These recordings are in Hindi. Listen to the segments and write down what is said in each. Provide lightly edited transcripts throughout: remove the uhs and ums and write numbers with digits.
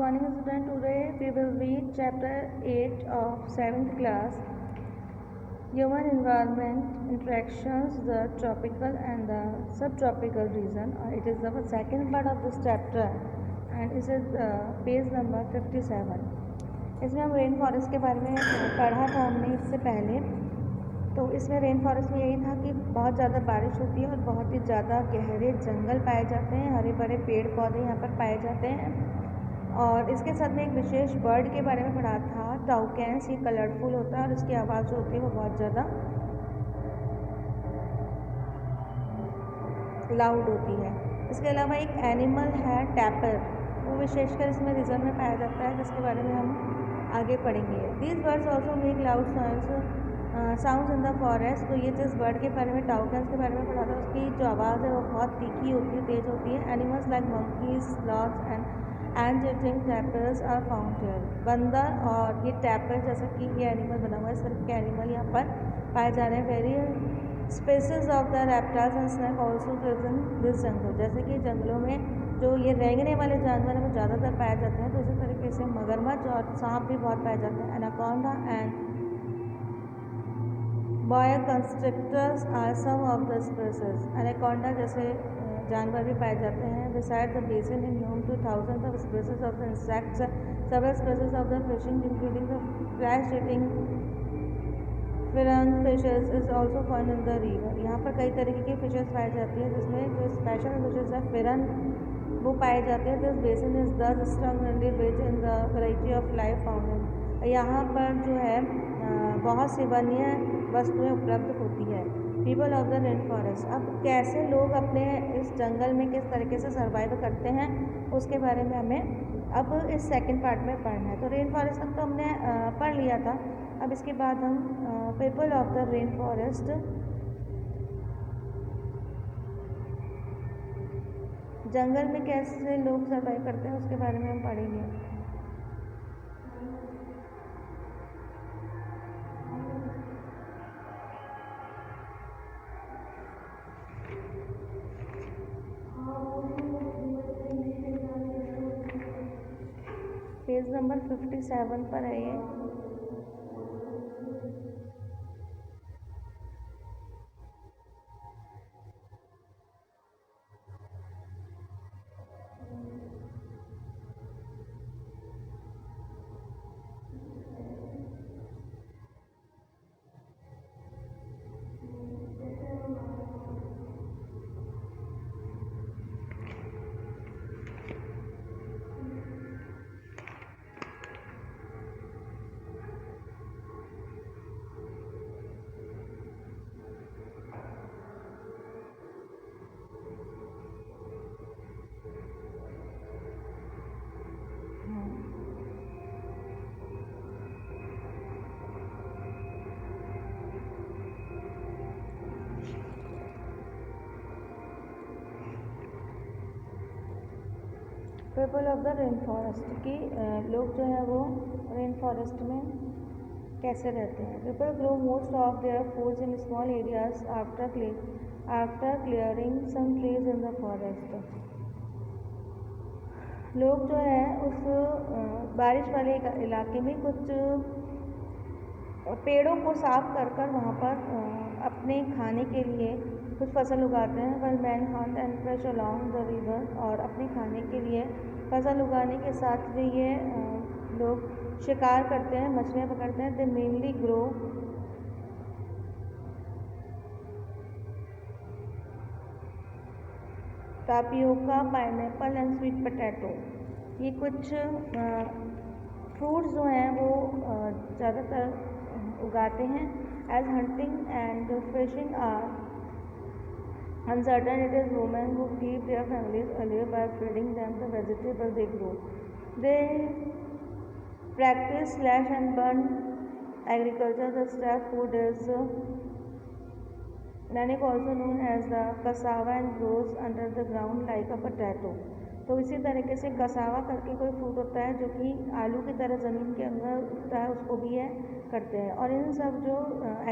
morning student. Today we will read chapter 8 of 7th class, Human Environment Interactions, the Tropical and the Subtropical Region. It is the second part of this chapter and this is page number 57. इसमें हम रेन फॉरेस्ट के बारे में पढ़ा था हमने इससे पहले। तो इसमें रेन फॉरेस्ट में यही था कि बहुत ज़्यादा बारिश होती है और बहुत ही ज़्यादा गहरे जंगल पाए जाते हैं, हरे भरे पेड़ पौधे यहाँ पर पाए जाते हैं। और इसके साथ में एक विशेष बर्ड के बारे में पढ़ा था, टाउकेंस। ये कलरफुल होता है और इसकी आवाज़ जो होती है वो बहुत ज़्यादा लाउड होती है। इसके अलावा एक एनिमल है टैपर, वो विशेषकर इसमें रिजर्व में पाया जाता है, जिसके बारे में हम आगे पढ़ेंगे। These birds also make loud sounds in the forest. तो ये जिस बर्ड के बारे में, टाउकेंस के बारे में पढ़ा था, उसकी जो आवाज़ है वो बहुत तीखी होती है, तेज़ होती है। Animals like monkeys, sloths and giant tapirs are found here. बंदर और ये टैपर जैसा कि ये एनिमल बना हुआ है, इस तरह के एनिमल यहाँ पर पाए जा रहे हैं। Very species of the reptiles and snake also lives in this jungle. जैसे कि जंगलों में जो ये रेंगने वाले जानवर हैं वो ज़्यादातर पाए जाते हैं, तो इसी तरीके से मगरमच्छ और सांप भी बहुत पाए जाते हैं। Anaconda and boa constrictors are some of the species. Anaconda जैसे जानवर भी पाए जाते हैं। Beside the basin in home two thousand of species of the insects, several species of the fishing including the flesh-eating piranha fishes is also found in the river. यहाँ पर कई तरीके की फिशेस पाई जाती हैं, जिसमें जो स्पेशल फिशेस है फिरन वो पाए जाते हैं। This basin is the strongly rich in the variety of life found in. यहाँ पर जो है बहुत सी वन्य वस्तुएं उपलब्ध होती है। People of the rain forest. अब कैसे लोग अपने इस जंगल में किस तरीके से सर्वाइव करते हैं उसके बारे में हमें अब इस सेकंड पार्ट में पढ़ना है। तो रेन फॉरेस्ट तक तो हमने पढ़ लिया था। अब इसके बाद हम people of the rain forest, जंगल में कैसे लोग सर्वाइव करते हैं उसके बारे में हम पढ़ेंगे। पेज नंबर 57 पर है ये। People of the rain forest की लोग जो है वो रेन फॉरेस्ट में कैसे रहते हैं। People grow most of their foods in small areas after clearing some trees in the forest. लोग जो है उस बारिश वाले इलाके में कुछ पेड़ों को साफ कर वहाँ पर अपने खाने के लिए कुछ फसल उगाते हैं। Well man Hunt and fish along the river. और अपने खाने के लिए फसल उगाने के साथ भी ये लोग शिकार करते हैं, मछलियाँ पकड़ते हैं। They mainly grow tapioca, pineapple and sweet potato. ये कुछ फ्रूट्स जो हैं वो ज़्यादातर उगाते हैं। As hunting and fishing are uncertain, it is women who keep their families alive by feeding them the vegetables they grow. They practice slash and burn agriculture. The staff food is manic, also known as the cassava, and grows under the ground like a potato. तो इसी तरीके से कसावा करके कोई फ्रूट होता है जो कि आलू की तरह ज़मीन के अंदर उगता है, उसको भी ये करते हैं। और इन सब जो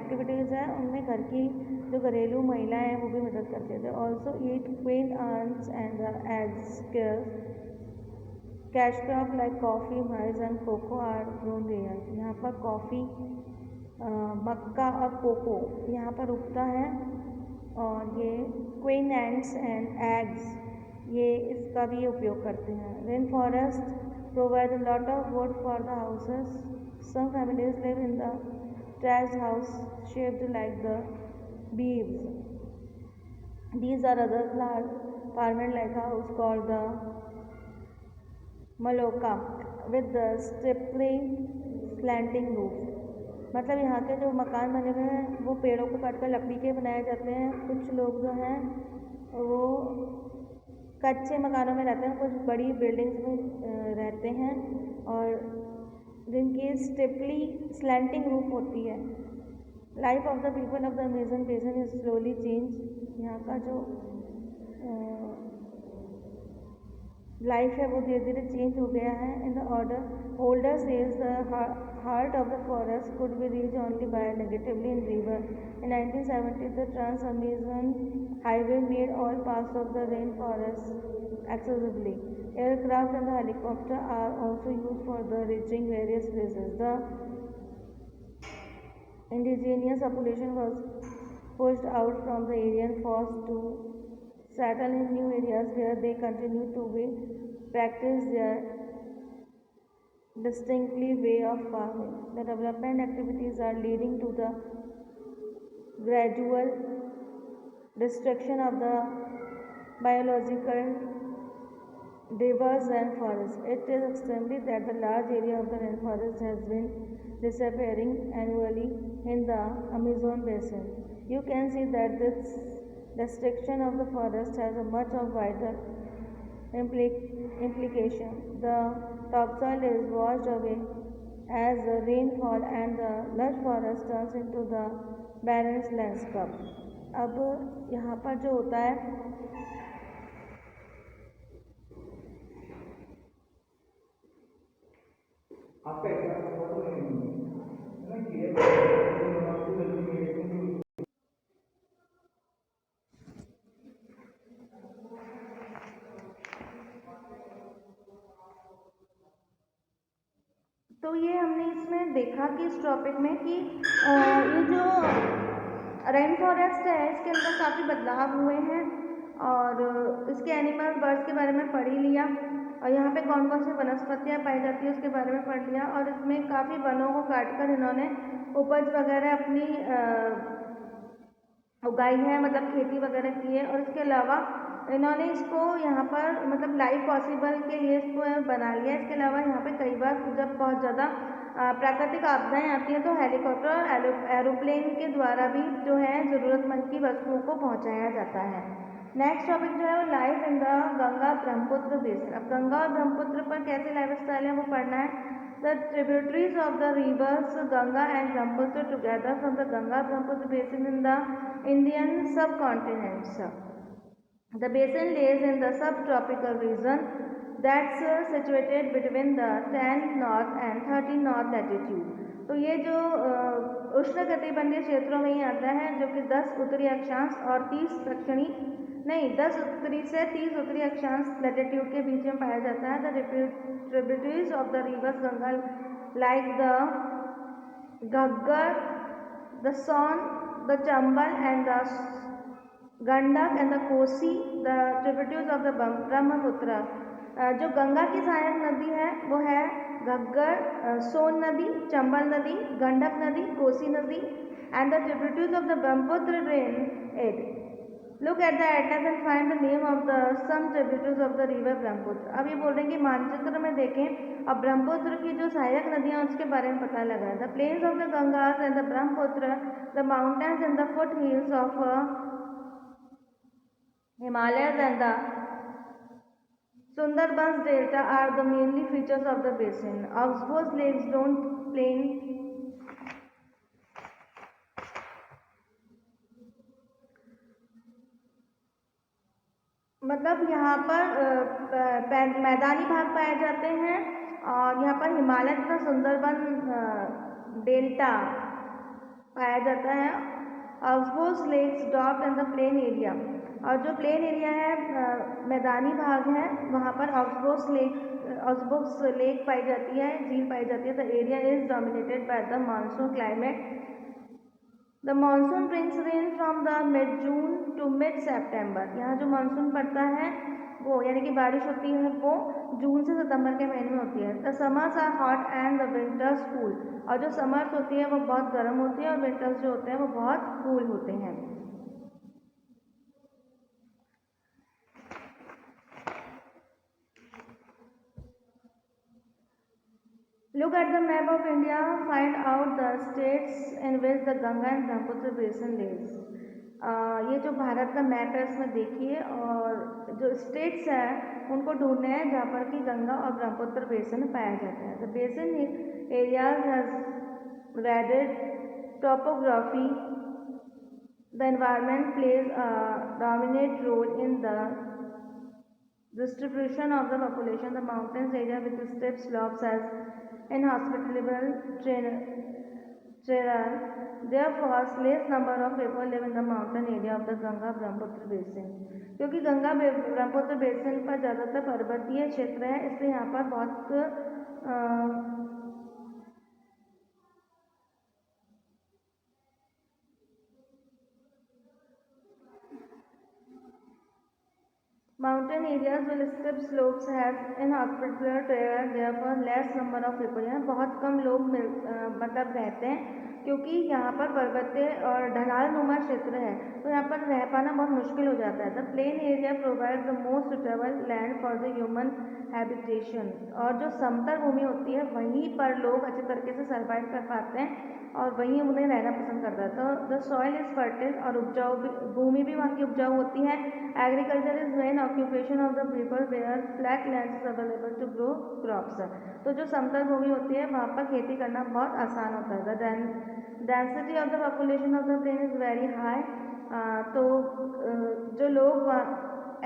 एक्टिविटीज़ हैं उनमें घर की जो घरेलू महिलाएं हैं वो भी मदद करते थे। Also eat queen ants and eggs cash crop like coffee, maize and cocoa are grown there. यहाँ पर कॉफ़ी, मक्का और कोको यहाँ पर उगता है। और ये क्वीन एंड्स एंड एग्स, ये इसका भी उपयोग करते हैं। Rain forest provide a lot of wood for the houses. Some families live in the thatched house shaped like the beeves. These are other apartment-like house called the maloka with the steeply slanting roof. मतलब यहाँ के जो मकान बने हुए हैं वो पेड़ों को काटकर लकड़ी के बनाए जाते हैं। कुछ लोग जो हैं वो कच्चे मकानों में रहते हैं, कुछ बड़ी बिल्डिंग्स में रहते हैं और जिनकी स्टेपली स्लैंटिंग रूफ होती है। Life of the people of the Amazon basin is slowly change. यहाँ का जो लाइफ है वो धीरे धीरे चेंज हो गया है। In the order older says the heart of the forest could be reach only by negatively in river. In 1970 the trans Amazon highway made all parts of the rain forest accessibly. Aircraft and the helicopter are also used for the reaching various places. The indigenous population was pushed out from the area and forced to settle in new areas where they continue to practice their distinctly way of farming. The development activities are leading to the gradual destruction of the biological diverse rainforest. It is extremely that the large area of the rainforest has been disappearing annually in the Amazon basin. You can see that this destruction of the forest has a much of vital implication. The topsoil is washed away as the rainfall and the lush forest turns into the barren landscape. अब यहाँ पर जो होता है तो ये हमने इसमें देखा कि इस टॉपिक में कि ये जो रेन फॉरेस्ट है इसके अंदर काफ़ी बदलाव हुए हैं और इसके एनिमल बर्ड्स के बारे में पढ़ ही लिया और यहाँ पे कौन कौन सी वनस्पतियाँ पाई जाती है उसके बारे में पढ़ लिया और इसमें काफ़ी वनों को काटकर इन्होंने उपज वगैरह अपनी उगाई है, मतलब खेती वगैरह की है। और इसके अलावा इन्होंने इसको यहाँ पर मतलब लाइफ पॉसिबल के लिए इसको बना लिया। इसके अलावा यहाँ पे कई बार जब बहुत ज़्यादा प्राकृतिक आपदाएं आती हैं तो हेलीकॉप्टर एरोप्लेन के द्वारा भी जो है ज़रूरतमंद की वस्तुओं को पहुँचाया जाता है। नेक्स्ट टॉपिक जो है वो life in the Ganga Brahmaputra basin. अब गंगा और ब्रह्मपुत्र पर कैसे लाइफ स्टाइल है वो पढ़ना है। The tributaries of the rivers Ganga and Brahmaputra together from the Ganga-Brahmaputra basin in the Indian subcontinent. The basin lays in the subtropical region that's situated between the 10 north and 13 north latitude. तो ये जो उष्णकटिबंधीय क्षेत्रों में ही आता है जो कि 10 उत्तरी अक्षांश और 10 उत्तरी से 30 उत्तरी अक्षांश लैटिट्यूड के बीच में पाया जाता है। The tributaries of the rivers Ganga like the Ghaggar, the Son, the Chambal and the Gandak and the Kosi, the tributaries of the Brahmaputra. जो गंगा की सहायक नदी है वो है घग्गर, सोन नदी, चंबल नदी, गंडक नदी, कोसी नदी and the tributaries of the Brahmaputra drain it. Look at the atlas and find the name of the some tributaries of the river Brahmaputra. अब ये बोल रहे हैं कि मानचित्र में देखें अब ब्रह्मपुत्र की जो सहायक नदियाँ उसके बारे में पता लगा। The plains of the Gangas and the Brahmaputra, the mountains and the foothills of Himalayas and the Sundarbans Delta are the mainly features of the basin. Oxbows lakes don't plain मतलब यहाँ पर मैदानी भाग पाए जाते हैं और यहाँ पर हिमालय तथा सुंदरबन डेल्टा पाया जाता है। Oxbows lakes drop in the plain area. और जो प्लेन एरिया है मैदानी भाग है वहाँ पर ऑक्सबोक्स लेक पाई जाती है, झील पाई जाती है। The area is dominated by the monsoon climate. The monsoon brings rain from the mid June to mid September. यहाँ जो मानसून पड़ता है वो यानी कि बारिश होती है वो जून से सितंबर के महीने में होती है। The summers are hot and the winters cool. और जो समर्स होती है वो बहुत गर्म होती है और विंटर्स जो होते हैं वो बहुत कूल होते हैं। Look at the map of India, find out the states in which the Ganga and Brahmaputra basin lays. ये जो भारत का मैप है इसमें देखिए और जो स्टेट्स हैं उनको ढूंढने हैं जहाँ पर कि गंगा और ब्रह्मपुत्र बेसिन पाया जाता है। The basin areas has varied topography. The environment plays a dominate role in the distribution of the population. The mountains area with steep slopes has inhospitable terrain. Therefore, less number of people live in the mountain area of the Ganga Brahmaputra basin. क्योंकि गंगा ब्रह्मपुत्र बेसिन पर ज़्यादातर पर्वतीय क्षेत्र है इसलिए यहाँ पर बहुत mountain areas will steep slopes have inhospitable terrain, therefore less number of people। यहाँ बहुत कम लोग मतलब रहते हैं क्योंकि यहाँ पर पर्वतीय और ढलान नुमा क्षेत्र है तो यहाँ पर रह पाना बहुत मुश्किल हो जाता है। The plain area provide the most suitable land for the human habitation. और जो समतल भूमि होती है वहीं पर लोग अच्छे तरीके से सर्वाइव कर पाते हैं और वहीं उन्हें रहना पसंद करता है। तो द सॉइल इज़ फर्टिल और उपजाऊ भूमि भी वहाँ की उपजाऊ होती है। Agriculture is main occupation of the people where flat land is available to grow crops. तो जो समतल भूमि होती है वहाँ पर खेती करना बहुत आसान होता है। The density of the population of the plain is very high. तो जो लोग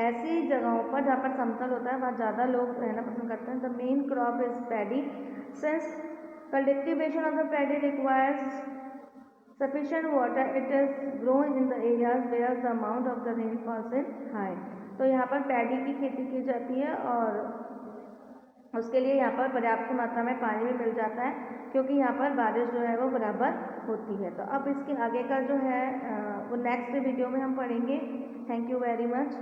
ऐसी जगहों पर जहाँ पर समतल होता है वहाँ ज़्यादा लोग रहना पसंद करते हैं। The main crop is paddy since cultivation of the paddy requires sufficient water. It is grown in the areas where the amount of the rainfall is high. तो यहाँ पर पैडी की खेती की जाती है और उसके लिए यहाँ पर पर्याप्त मात्रा में पानी भी मिल जाता है क्योंकि यहाँ पर बारिश जो है वो बराबर होती है। तो अब इसके आगे का जो है वो नेक्स्ट वीडियो में हम पढ़ेंगे। Thank you very much.